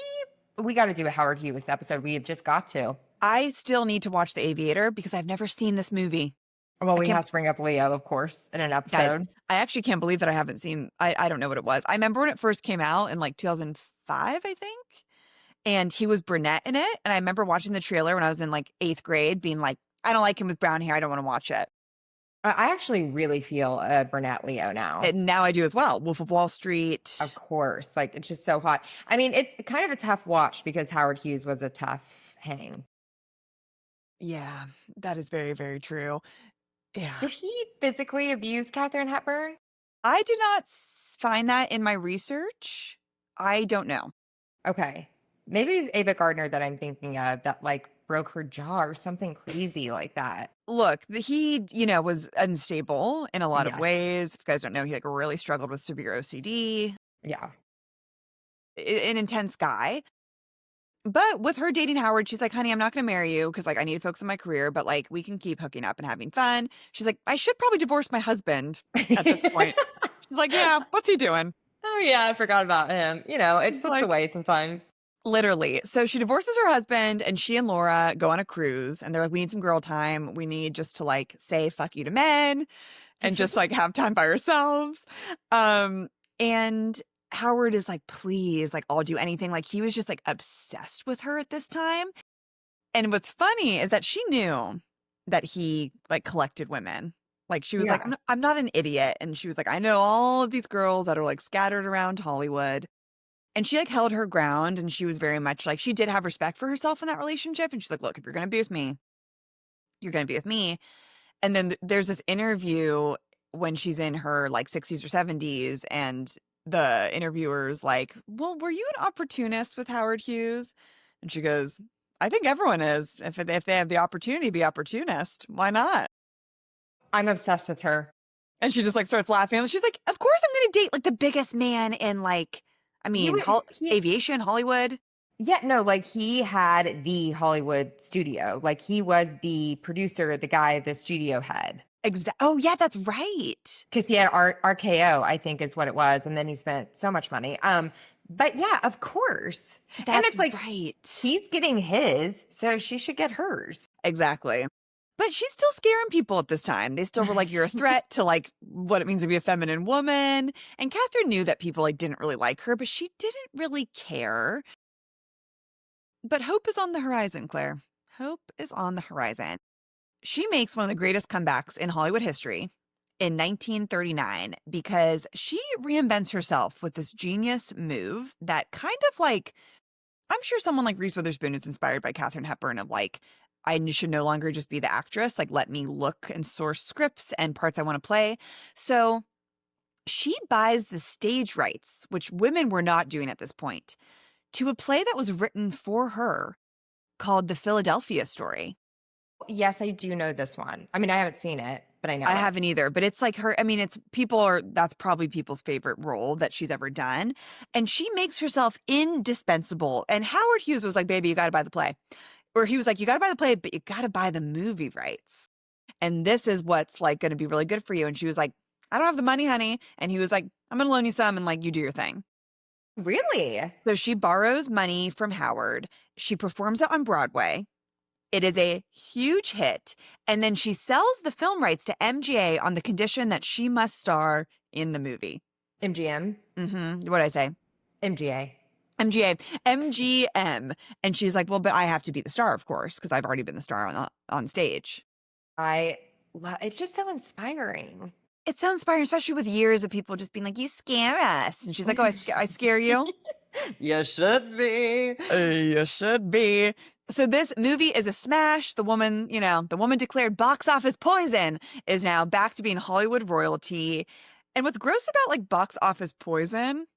We got to do a Howard Hughes episode. We have just got to. I still need to watch The Aviator because I've never seen this movie. Well, we have to bring up Leo, of course, in an episode. Guys, I actually can't believe that I haven't seen, I don't know what it was. I remember when it first came out in like 2005, I think. And he was brunette in it. And I remember watching the trailer when I was in like 8th grade being like, I don't like him with brown hair. I don't want to watch it. I actually really feel a brunette Leo now. And now I do as well. Wolf of Wall Street. Of course. Like, it's just so hot. I mean, it's kind of a tough watch because Howard Hughes was a tough hang. Yeah, that is very, very true. Yeah. Did he physically abuse Katharine Hepburn? I did not find that in my research. I don't know. Okay. Maybe it's Ava Gardner that I'm thinking of that like broke her jaw or something crazy like that. Look, he, was unstable in a lot of Yes. ways. If you guys don't know, he like really struggled with severe OCD. Yeah. An intense guy. But with her dating Howard, she's like, honey, I'm not going to marry you because like I need to focus on my career, but like we can keep hooking up and having fun. She's like, I should probably divorce my husband at this point. She's like, yeah, what's he doing? Oh, yeah, I forgot about him. It slips like- away sometimes. Literally. So she divorces her husband and she and Laura go on a cruise and they're like, we need some girl time. We need just to like say fuck you to men and just like have time by ourselves. And Howard is like, please, like I'll do anything. Like he was just like obsessed with her at this time. And what's funny is that she knew that he like collected women. Like she was like, I'm not an idiot. And she was like, I know all of these girls that are like scattered around Hollywood. And she like held her ground and she was very much like, she did have respect for herself in that relationship. And she's like, look, if you're going to be with me, you're going to be with me. And then there's this interview when she's in her like 60s or 70s and the interviewer's like, well, were you an opportunist with Howard Hughes? And she goes, I think everyone is. If they have the opportunity to be opportunist, why not? I'm obsessed with her. And she just like starts laughing. And she's like, of course I'm going to date like the biggest man in like, I mean, aviation, Hollywood. Yeah, no, like he had the Hollywood studio. Like he was the producer, the guy the studio had. Oh, yeah, that's right. Because he had RKO, I think is what it was. And then he spent so much money. But yeah, of course. And That's it's like right. he's getting his, so she should get hers. Exactly. But she's still scaring people at this time. They still were like, "You're a threat to, like, what it means to be a feminine woman." And Catherine knew that people, like, didn't really like her, but she didn't really care. But hope is on the horizon, Claire. Hope is on the horizon. She makes one of the greatest comebacks in Hollywood history in 1939 because she reinvents herself with this genius move that kind of like, I'm sure someone like Reese Witherspoon is inspired by Katharine Hepburn of like, I should no longer just be the actress. Like, let me look and source scripts and parts I want to play. So she buys the stage rights, which women were not doing at this point, to a play that was written for her called The Philadelphia Story. Yes, I do know this one. I mean, I haven't seen it, but I know I it. haven't either, but it's like her, I mean, it's people are, that's probably people's favorite role that she's ever done. And she makes herself indispensable. And Howard Hughes was like, baby, you got to buy the play. Or he was like, you got to buy the play, but you got to buy the movie rights. And this is what's like going to be really good for you. And she was like, I don't have the money, honey. And he was like, I'm going to loan you some and like, you do your thing. Really? So she borrows money from Howard. She performs it on Broadway. It is a huge hit. And then she sells the film rights to MGA on the condition that she must star in the movie. MGM? What did I say? MGA. MGA. MGM. And she's like, well, but I have to be the star, of course, because I've already been the star on stage. It's just so inspiring. It's so inspiring, especially with years of people just being like, you scare us. And she's like, oh, I scare you? You should be. You should be. So this movie is a smash. The woman, the woman declared box office poison is now back to being Hollywood royalty. And what's gross about like box office poison,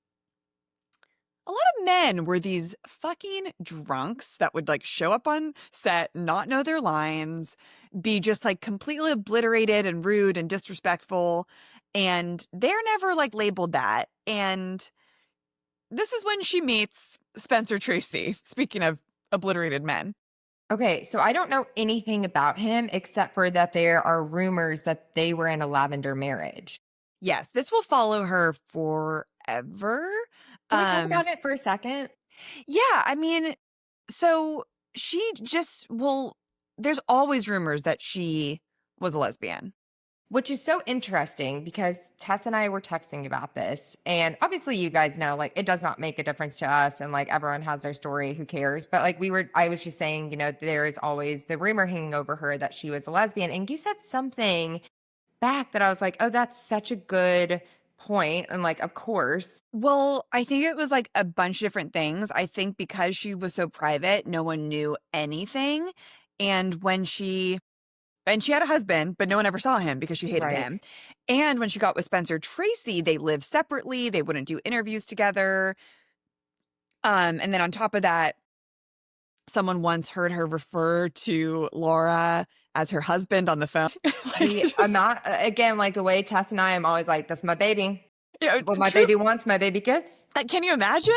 a lot of men were these fucking drunks that would like show up on set, not know their lines, be just like completely obliterated and rude and disrespectful. And they're never like labeled that. And this is when she meets Spencer Tracy, speaking of obliterated men. Okay, so I don't know anything about him except for that there are rumors that they were in a lavender marriage. Yes, this will follow her forever. Can we talk about it for a second? Yeah, I mean, so she just well, there's always rumors that she was a lesbian. Which is so interesting because Tess and I were texting about this. And obviously, you guys know, like, it does not make a difference to us. And like, everyone has their story. Who cares? But like, I was just saying, there is always the rumor hanging over her that she was a lesbian. And you said something back that I was like, oh, that's such a good point. And like, of course. Well, I think it was like a bunch of different things. I think because she was so private, no one knew anything. And she had a husband, but no one ever saw him because she hated Right. him. And when she got with Spencer Tracy, they lived separately. They wouldn't do interviews together. And then on top of that, someone once heard her refer to Laura as her husband on the phone. I'm not, again, like the way Tess and I am always like, that's my baby. Yeah, What my true. baby wants, my baby gets. Can you imagine?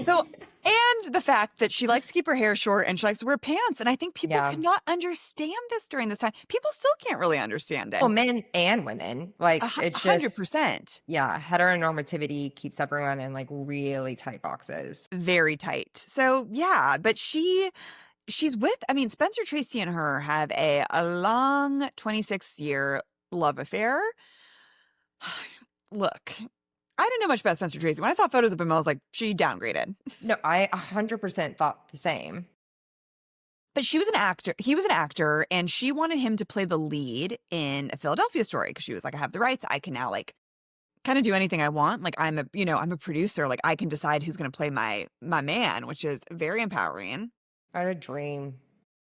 So, and the fact that she likes to keep her hair short and she likes to wear pants. And I think people could not understand this during this time. People still can't really understand it. Well, men and women. Like, it's just 100%. Yeah, heteronormativity keeps everyone in like really tight boxes. Very tight. So yeah, but she's with, I mean, Spencer Tracy and her have a long 26-year love affair. Look, I didn't know much about Spencer Tracy. When I saw photos of him, I was like, she downgraded. No, I 100% thought the same. But she was an actor. He was an actor, and she wanted him to play the lead in A Philadelphia Story because she was like, I have the rights. I can now like kind of do anything I want. Like I'm a producer. Like I can decide who's going to play my man, which is very empowering. What a dream.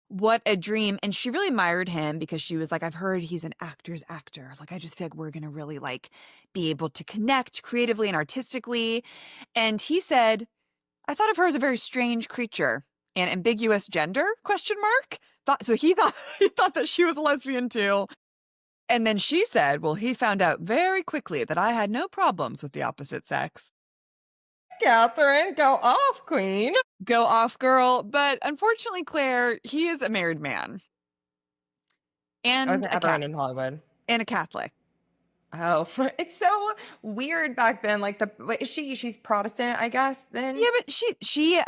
What a dream. And she really admired him because she was like, I've heard he's an actor's actor. Like, I just feel like we're going to really like be able to connect creatively and artistically. And he said, I thought of her as a very strange creature and ambiguous gender, question mark. So he thought that she was a lesbian too. And then she said, well, he found out very quickly that I had no problems with the opposite sex. Katharine, go off, queen. Go off, girl. But unfortunately, Claire, he is a married man. I And wasn't ever in Hollywood. and a Catholic. Oh, it's so weird back then. Like what is she's Protestant, I guess, Yeah, then. but she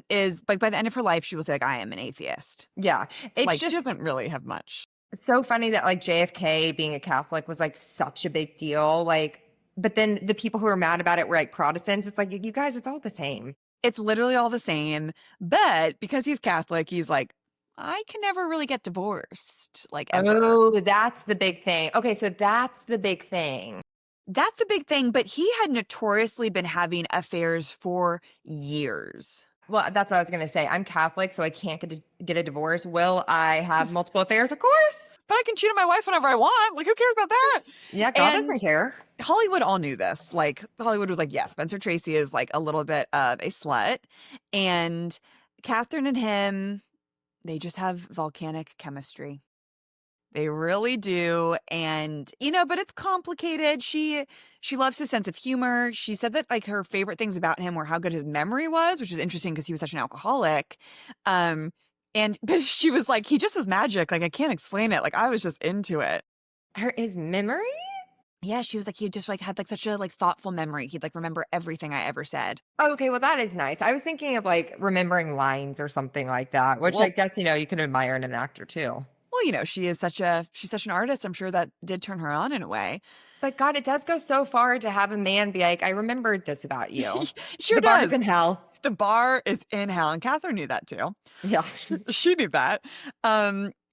is like by the end of her life, she was like, I am an atheist. Yeah. It's Like she just doesn't really have much. so funny that like JFK being a Catholic was like such a big deal. Like, but then the people who were mad about it were like Protestants. It's like, you guys, it's all the same. It's literally all the same, but because he's Catholic, he's like, I can never really get divorced, like ever. Oh, that's the big thing. Okay, so that's the big thing. That's the big thing, but he had notoriously been having affairs for years. Well, that's what I was gonna say. I'm Catholic, so I can't get a divorce. Will I have multiple affairs? Of course. But I can cheat on my wife whenever I want. Like, who cares about that? Yeah, God And doesn't care. Hollywood all knew this. Like, Hollywood was like, yeah, Spencer Tracy is like a little bit of a slut. And Catherine and him, they just have volcanic chemistry. They really do. And, but it's complicated. She loves his sense of humor. She said that like her favorite things about him were how good his memory was, which is interesting because he was such an alcoholic. But she was like, he just was magic. Like I can't explain it. Like I was just into it. His memory? Yeah, she was like, he just like had like such a like thoughtful memory. He'd like remember everything I ever said. Oh, okay, well that is nice. I was thinking of like remembering lines or something like that, which I Well, guess you can admire in an actor too. well, she's such an artist. I'm sure that did turn her on in a way. But God, it does go so far to have a man be like, I remembered this about you. Sure The bar does. is in hell. The bar is in hell, and Catherine knew that too. Yeah. She knew that.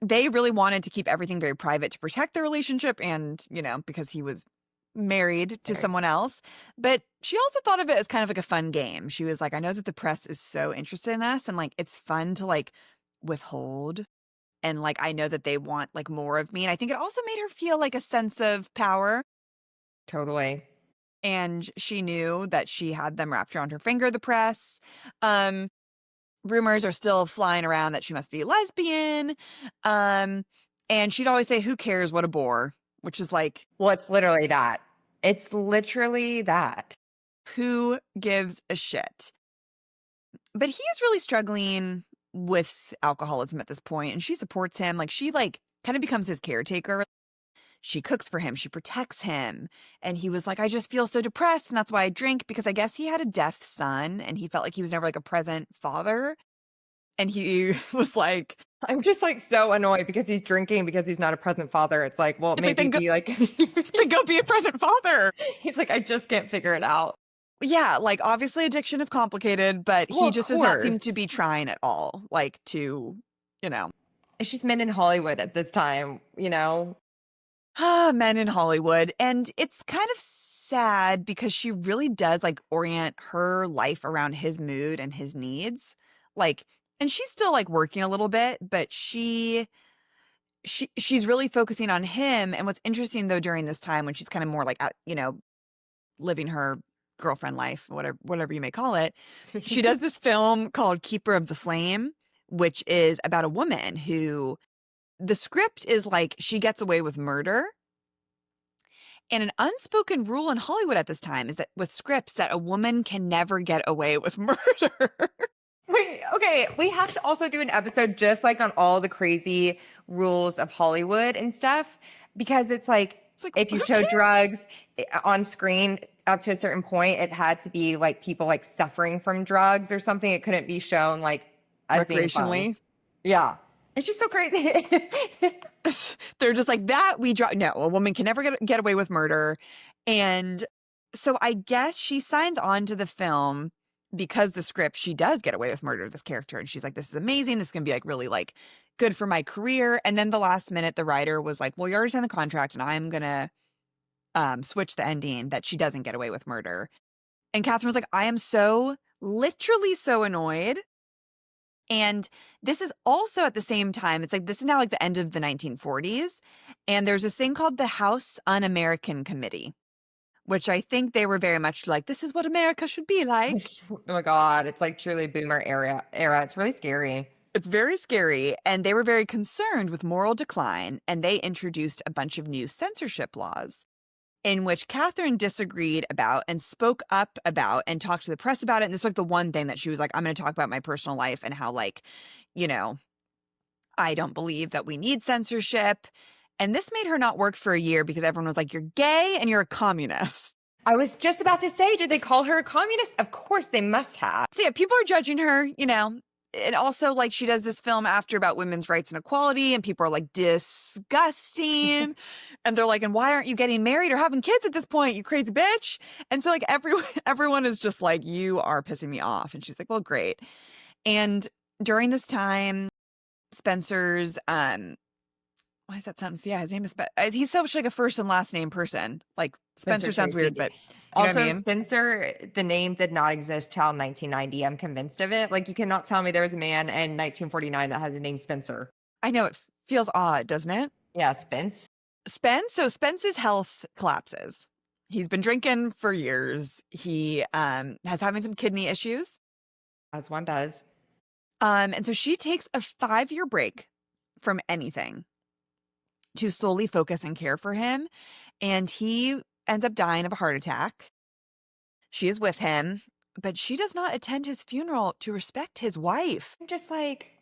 They really wanted to keep everything very private to protect their relationship and, because he was married to someone else. But she also thought of it as kind of like a fun game. She was like, I know that the press is so interested in us and like it's fun to like withhold. And like I know that they want like more of me. And I think it also made her feel like a sense of power. Totally. And she knew that she had them wrapped around her finger, the press. Rumors are still flying around that she must be lesbian. And she'd always say, who cares, what a bore, which is like, Well, it's literally that. It's literally that. who gives a shit? But he is really struggling with alcoholism at this point, and she supports him. Like she like kind of becomes his caretaker. She cooks for him, she protects him. And he was like, I just feel so depressed, and that's why I drink, because I guess he had a deaf son and he felt like he was never like a present father. And he was like, I'm just like so annoyed because he's drinking because he's not a present father. It's like, well, it's maybe like, be like, then go be a present father. he's like, I just can't figure it out. Yeah, like obviously addiction is complicated, but Well, he of just does not seem to course. be trying at all, like to, It's just men in Hollywood at this time, men in Hollywood. And it's kind of sad because she really does like orient her life around his mood and his needs. Like, and she's still like working a little bit, but she's really focusing on him. And what's interesting though, during this time when she's kind of more like, living her girlfriend life, whatever you may call it, she does this film called Keeper of the Flame, which is about a woman who the script is like she gets away with murder. And an unspoken rule in Hollywood at this time is that with scripts that a woman can never get away with murder. Wait, okay. We have to also do an episode just like on all the crazy rules of Hollywood and stuff because it's like if you who show cares? drugs on screen up to a certain point, it had to be like people like suffering from drugs or something. It couldn't be shown like as being fun. Recreationally. Yeah. It's just so crazy. They're just like that. No, a woman can never get away with murder. And so I guess she signs on to the film because the script, she does get away with murder, this character. And she's like, this is amazing. This is going to be like really like good for my career. And then the last minute, the writer was like, well, you already signed the contract and I'm going to switch the ending that she doesn't get away with murder. And Catherine was like, I am literally so annoyed. And this is also at the same time, it's like, this is now like the end of the 1940s. And there's this thing called the House Un-American Committee, which I think they were very much like, this is what America should be like. Oh my God. It's like truly boomer era. It's really scary. It's very scary. And they were very concerned with moral decline. And they introduced a bunch of new censorship laws in which Catherine disagreed about and spoke up about and talked to the press about it. And this was like the one thing that she was like, I'm going to talk about my personal life and how like, I don't believe that we need censorship. And this made her not work for a year because everyone was like, you're gay and you're a communist. I was just about to say, did they call her a communist? Of course they must have. So yeah, people are judging her, you know. And also, like, she does this film after about women's rights and equality, and people are like, disgusting. And they're like, and why aren't you getting married or having kids at this point, you crazy bitch? And so, like, everyone is just like, you are pissing me off. And she's like, well, great. And during this time, Spencer's, why does that sound? Yeah, his name is, he's so much like a first and last name person. Like, Spencer sounds Tracy. weird, but you know what Also, I mean? Spencer, the name did not exist till 1990. I'm convinced of it. Like, you cannot tell me there was a man in 1949 that had the name Spencer. I know it feels odd, doesn't it? Yeah, Spence. So Spence's health collapses. He's been drinking for years. He has having some kidney issues. As one does. And so she takes a 5-year break from anything to solely focus and care for him. And he ends up dying of a heart attack. She is with him, but she does not attend his funeral to respect his wife. I'm just like,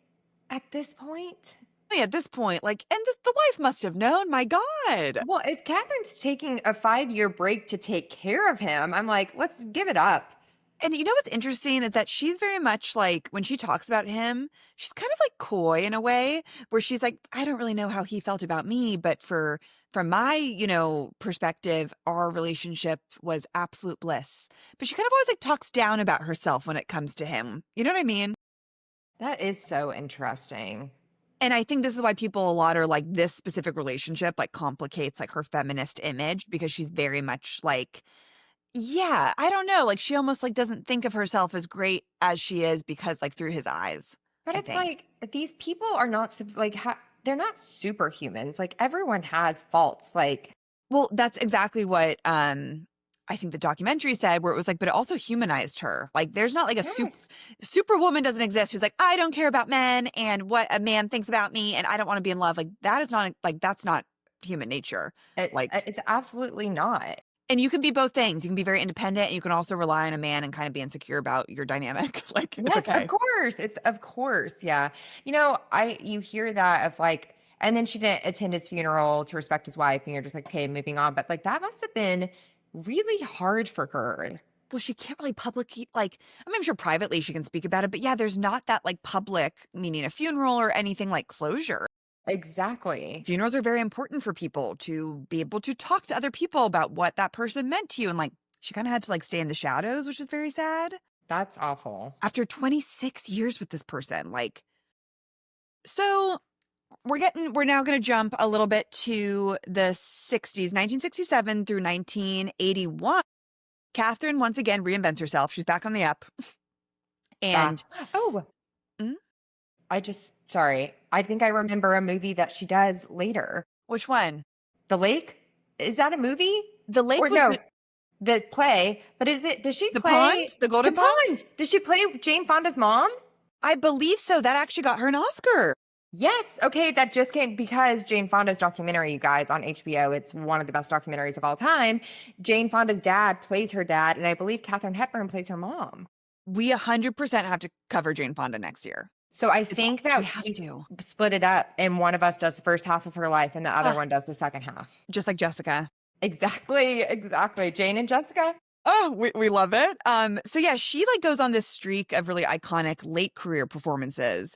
at this point. At this point, like, and the wife must have known, my God. Well, if Catherine's taking a 5-year break to take care of him, I'm like, let's give it up. And you know what's interesting is that she's very much like, when she talks about him, she's kind of like coy in a way where she's like, I don't really know how he felt about me, but from my, you know, perspective, our relationship was absolute bliss. But she kind of always like talks down about herself when it comes to him. You know what I mean? That is so interesting. And I think this is why people a lot are like, this specific relationship like complicates like her feminist image, because she's very much like, yeah, I don't know. Like, she almost like doesn't think of herself as great as she is because like through his eyes. But I it's think. like, these people are not like, they're not superhumans. Like, everyone has faults. Like, Well, that's exactly what I think the documentary said, where it was like, but it also humanized her. Like, there's not like a yes. superwoman doesn't exist who's like, I don't care about men and what a man thinks about me and I don't want to be in love. Like, that is not like, that's not human nature. Like, It's absolutely not. and you can be both things. You can be very independent and you can also rely on a man and kind of be insecure about your dynamic. Like, it's Yes, okay. of course. It's of course. Yeah. You know, you hear that of like, and then she didn't attend his funeral to respect his wife, and you're just like, okay, moving on. But like, that must have been really hard for her. Well, she can't really publicly, like, I mean, I'm sure privately she can speak about it, but yeah, there's not that like public, meaning a funeral or anything like closure. Exactly. Funerals are very important for people to be able to talk to other people about what that person meant to you. And like, she kind of had to like stay in the shadows, which is very sad. That's awful. After 26 years with this person, like, so we're now going to jump a little bit to the 60s, 1967 through 1981. Katharine once again reinvents herself. She's back on the up. And oh, Mm? sorry. I think I remember a movie that she does later. Which one? The Lake? Is that a movie? The Lake Or was no, the play. But does she the play pond? The Golden Pond? Does she play Jane Fonda's mom? I believe so. That actually got her an Oscar. Yes. Okay. That just came because Jane Fonda's documentary, you guys, on HBO. It's one of the best documentaries of all time. Jane Fonda's dad plays her dad, and I believe Katharine Hepburn plays her mom. We 100% have to cover Jane Fonda next year. So I think that we have to split it up, and one of us does the first half of her life, and the other one does the second half. Just like Jessica. Exactly. Jane and Jessica. Oh, we love it. So yeah, she like goes on this streak of really iconic late career performances.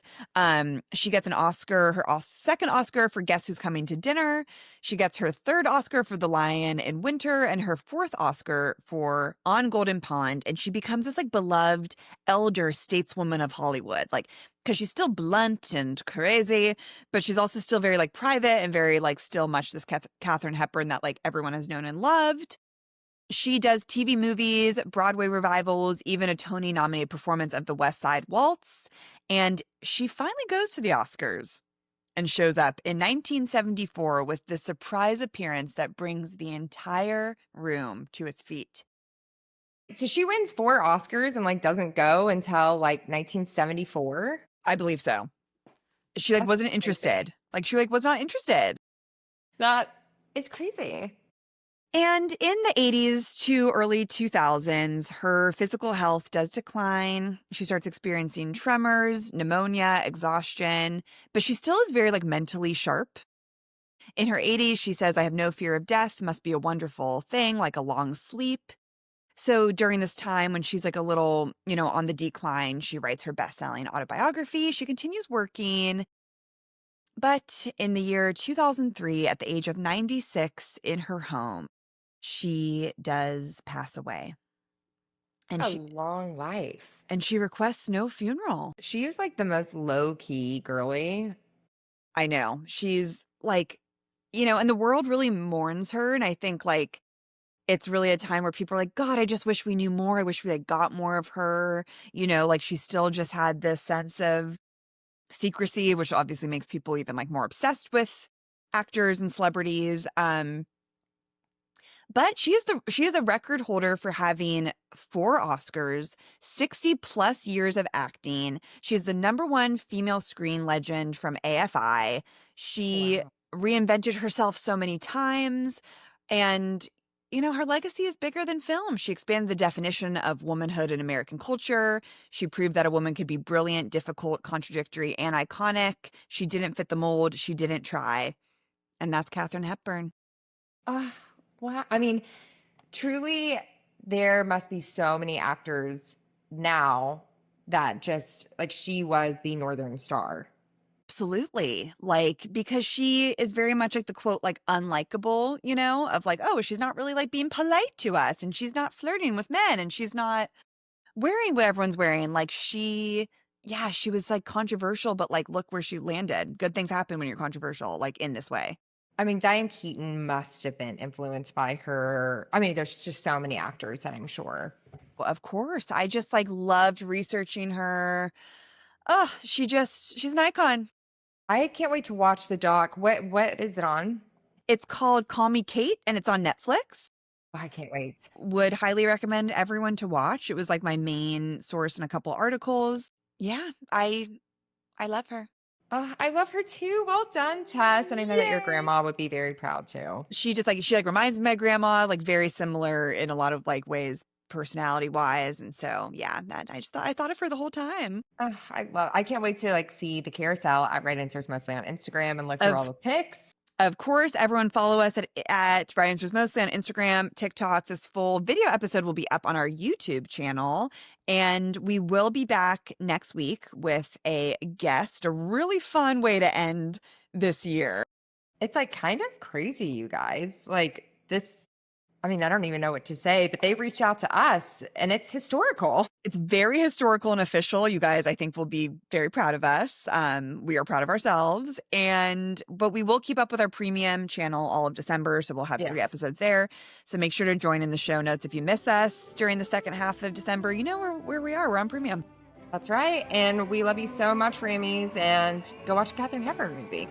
She gets an Oscar, her second Oscar for Guess Who's Coming to Dinner. She gets her third Oscar for The Lion in Winter and her fourth Oscar for On Golden Pond. And she becomes this like beloved elder stateswoman of Hollywood. Like, because she's still blunt and crazy, but she's also still very like private and very like still much this Katharine Hepburn that like everyone has known and loved. She does TV movies, Broadway revivals, even a Tony-nominated performance of The West Side Waltz. And she finally goes to the Oscars and shows up in 1974 with the surprise appearance that brings the entire room to its feet. So she wins 4 Oscars and like doesn't go until like 1974. I believe so. She like wasn't interested. Like she like was not interested. That is crazy. And in the 80s to early 2000s, her physical health does decline. She starts experiencing tremors, pneumonia, exhaustion, but she still is very like mentally sharp. In her 80s, she says, I have no fear of death, must be a wonderful thing, like a long sleep. So during this time when she's like a little, on the decline, she writes her best-selling autobiography. She continues working. But in the year 2003, at the age of 96 in her home, she does pass away. And A she long life. and she requests no funeral. She is like the most low key girly. I know. She's like, and the world really mourns her. And I think like it's really a time where people are like, God, I just wish we knew more. I wish we had got more of her. Like she still just had this sense of secrecy, which obviously makes people even like more obsessed with actors and celebrities. But she is a record holder for having 4 Oscars, 60 plus years of acting. She's the #1 female screen legend from AFI. She Wow. reinvented herself so many times. And, her legacy is bigger than film. She expanded the definition of womanhood in American culture. She proved that a woman could be brilliant, difficult, contradictory, and iconic. She didn't fit the mold. She didn't try. And that's Katharine Hepburn. Ah, wow. I mean, truly, there must be so many actors now that just like she was the Northern Star. Absolutely. Like, because she is very much like the quote, like unlikable, of like, oh, she's not really like being polite to us and she's not flirting with men and she's not wearing what everyone's wearing. Like yeah, she was like controversial, but like, look where she landed. Good things happen when you're controversial, like in this way. I mean, Diane Keaton must have been influenced by her. I mean, there's just so many actors that I'm sure. Well, of course. I just like loved researching her. Oh, she's an icon. I can't wait to watch the doc. What is it on? It's called Call Me Kate and it's on Netflix. Oh, I can't wait. Would highly recommend everyone to watch. It was like my main source in a couple articles. Yeah, I love her. Oh, I love her too. Well done, Tess. And I know that your Yay. grandma would be very proud too. She reminds me of my grandma, like very similar in a lot of like ways personality wise. And so yeah, that I thought of her the whole time. Oh, I can't wait to like see the carousel at Right Answers Mostly on Instagram and look through all Of the pics. Of course, everyone follow us at Right Answers Mostly on Instagram, TikTok. This full video episode will be up on our YouTube channel. And we will be back next week with a guest, a really fun way to end this year. It's like kind of crazy, you guys. Like this, I mean, I don't even know what to say, but they reached out to us and it's historical. It's very historical and official. You guys, I think, will be very proud of us. We are proud of ourselves. But we will keep up with our premium channel all of December. So we'll have 3 Yes. episodes there. So make sure to join in the show notes. If you miss us during the second half of December, you know where we are. We're on premium. That's right. And we love you so much, Rammies. And go watch a Katharine Hepburn movie.